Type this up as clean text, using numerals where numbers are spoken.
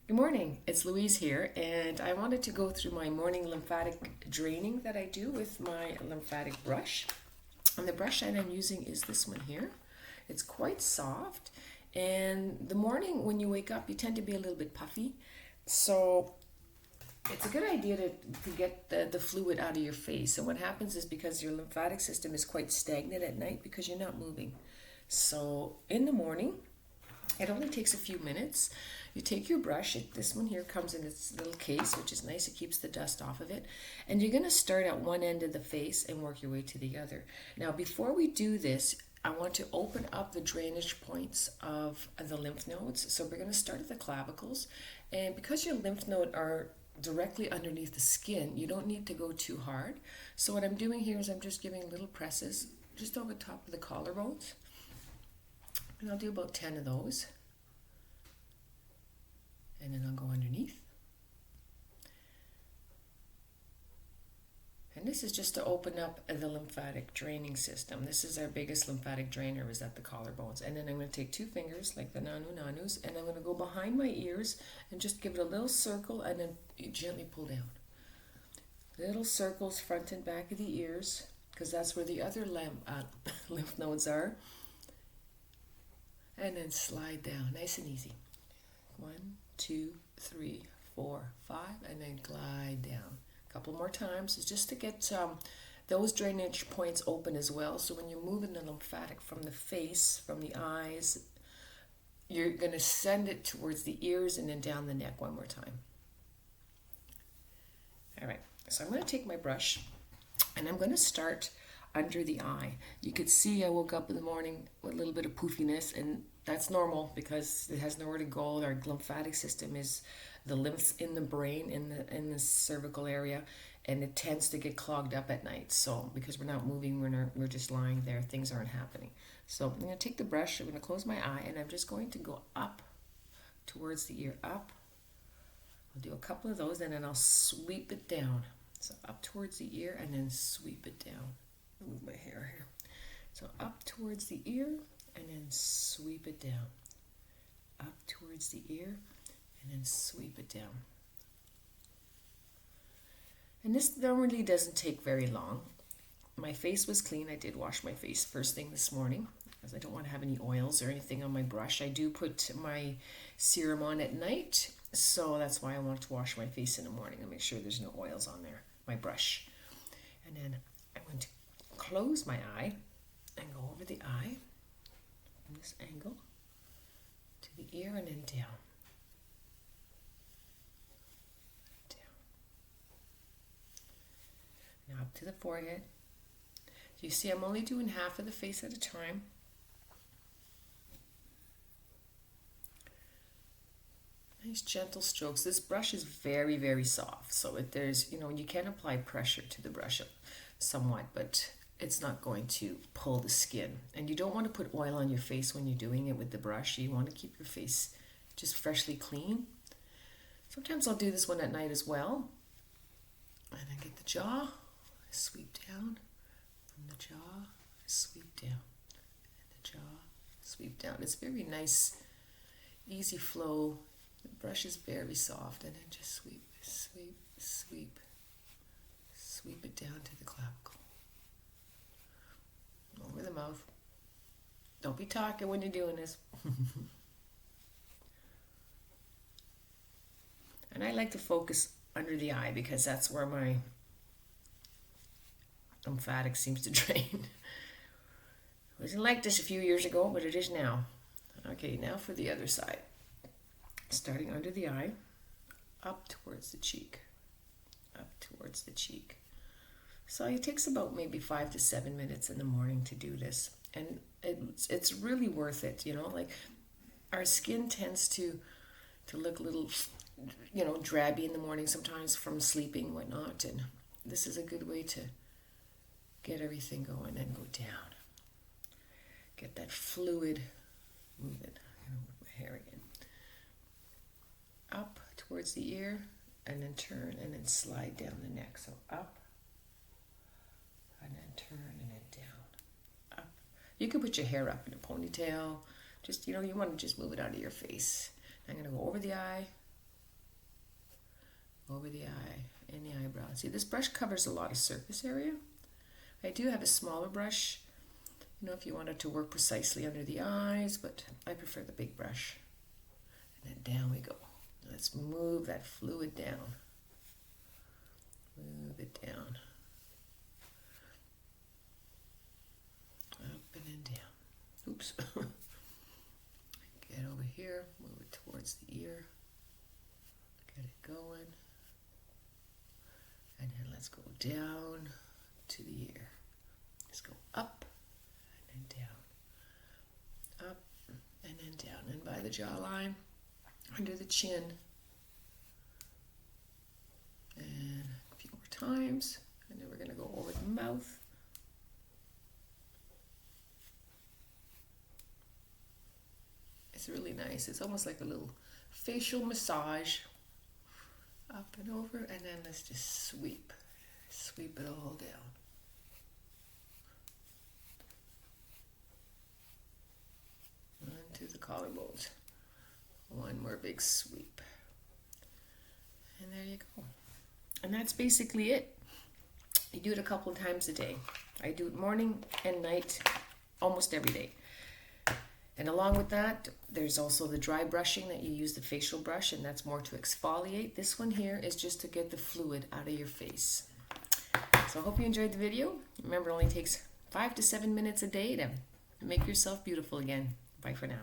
Good morning, it's Louise here, and I wanted to go through my morning lymphatic draining that I do with my lymphatic brush. And the brush that I'm using is this one here. It's quite soft, and the morning when you wake up, you tend to be a little bit puffy. So it's a good idea to get the fluid out of your face. And what happens is because your lymphatic system is quite stagnant at night because you're not moving. So in the morning, it only takes a few minutes. You take your brush, this one here comes in its little case, which is nice, it keeps the dust off of it. And you're gonna start at one end of the face and work your way to the other. Now, before we do this, I want to open up the drainage points of the lymph nodes. So we're gonna start at the clavicles. And because your lymph nodes are directly underneath the skin, you don't need to go too hard. So what I'm doing here is I'm just giving little presses just over top of the collarbones. And I'll do about 10 of those. And then I'll go underneath. And this is just to open up the lymphatic draining system. This is our biggest lymphatic drainer, is at the collarbones. And then I'm going to take two fingers, like the nanus, and I'm going to go behind my ears and just give it a little circle and then gently pull down. Little circles front and back of the ears, because that's where the other lymph nodes are. And then slide down, nice and easy. 1, 2, 3, 4, 5, and then glide down. A couple more times, it's just to get those drainage points open as well. So when you're moving the lymphatic from the face, from the eyes, you're going to send it towards the ears and then down the neck one more time. All right, so I'm going to take my brush and I'm going to start under the eye. You could see I woke up in the morning with a little bit of poofiness, and that's normal because it has nowhere to go. Our lymphatic system is the lymphs in the brain, in the cervical area, and it tends to get clogged up at night. So because we're not moving, we're just lying there, things aren't happening. So I'm going to take the brush, I'm going to close my eye, and I'm just going to go up towards the ear, up. I'll do a couple of those, and then I'll sweep it down. So up towards the ear, and then sweep it down. Move my hair here. So up towards the ear and then sweep it down. Up towards the ear and then sweep it down. And this normally doesn't take very long. My face was clean. I did wash my face first thing this morning because I don't want to have any oils or anything on my brush. I do put my serum on at night, so that's why I want to wash my face in the morning and make sure there's no oils on there, my brush. And then I'm going to close my eye and go over the eye from this angle to the ear and then down. Down. Now up to the forehead. So you see I'm only doing half of the face at a time. Nice gentle strokes. This brush is very, very soft. So you can apply pressure to the brush somewhat, but it's not going to pull the skin. And you don't want to put oil on your face when you're doing it with the brush. You want to keep your face just freshly clean. Sometimes I'll do this one at night as well. And I get the jaw, I sweep down. From the jaw, I sweep down. And the jaw, sweep down. It's very nice, easy flow. The brush is very soft. And then just sweep, sweep, sweep. Sweep it down to the clavicle. Over the mouth. Don't be talking when you're doing this. And I like to focus under the eye because that's where my lymphatic seems to drain. It wasn't like this a few years ago, but it is now. Okay, now for the other side. Starting under the eye, up towards the cheek. Up towards the cheek. So it takes about maybe 5 to 7 minutes in the morning to do this. And it's really worth it, like our skin tends to look a little, drabby in the morning sometimes from sleeping and whatnot. And this is a good way to get everything going and go down. Get that fluid movement. I'm going to move my hair again. Up towards the ear and then turn and then slide down the neck. So up. And then turn and then down, up. You can put your hair up in a ponytail. Just, you want to just move it out of your face. I'm going to go over the eye, over the eye and the eyebrow. See, this brush covers a lot of surface area. I do have a smaller brush, you know, if you wanted to work precisely under the eyes, but I prefer the big brush. And then down we go. Let's move that fluid down. Move it down. Up and then down. Oops. Get over here, move it towards the ear. Get it going. And then let's go down to the ear. Let's go up and then down. Up and then down. And by the jawline, under the chin. And a few more times. And then we're going to go over the mouth. It's really nice. It's almost like a little facial massage. Up and over, and then let's just sweep it all down. Onto the collarbones. One more big sweep. And there you go. And that's basically it. You do it a couple of times a day. I do it morning and night, almost every day. And along with that, there's also the dry brushing that you use the facial brush, and that's more to exfoliate. This one here is just to get the fluid out of your face. So I hope you enjoyed the video. Remember, it only takes 5 to 7 minutes a day to make yourself beautiful again. Bye for now.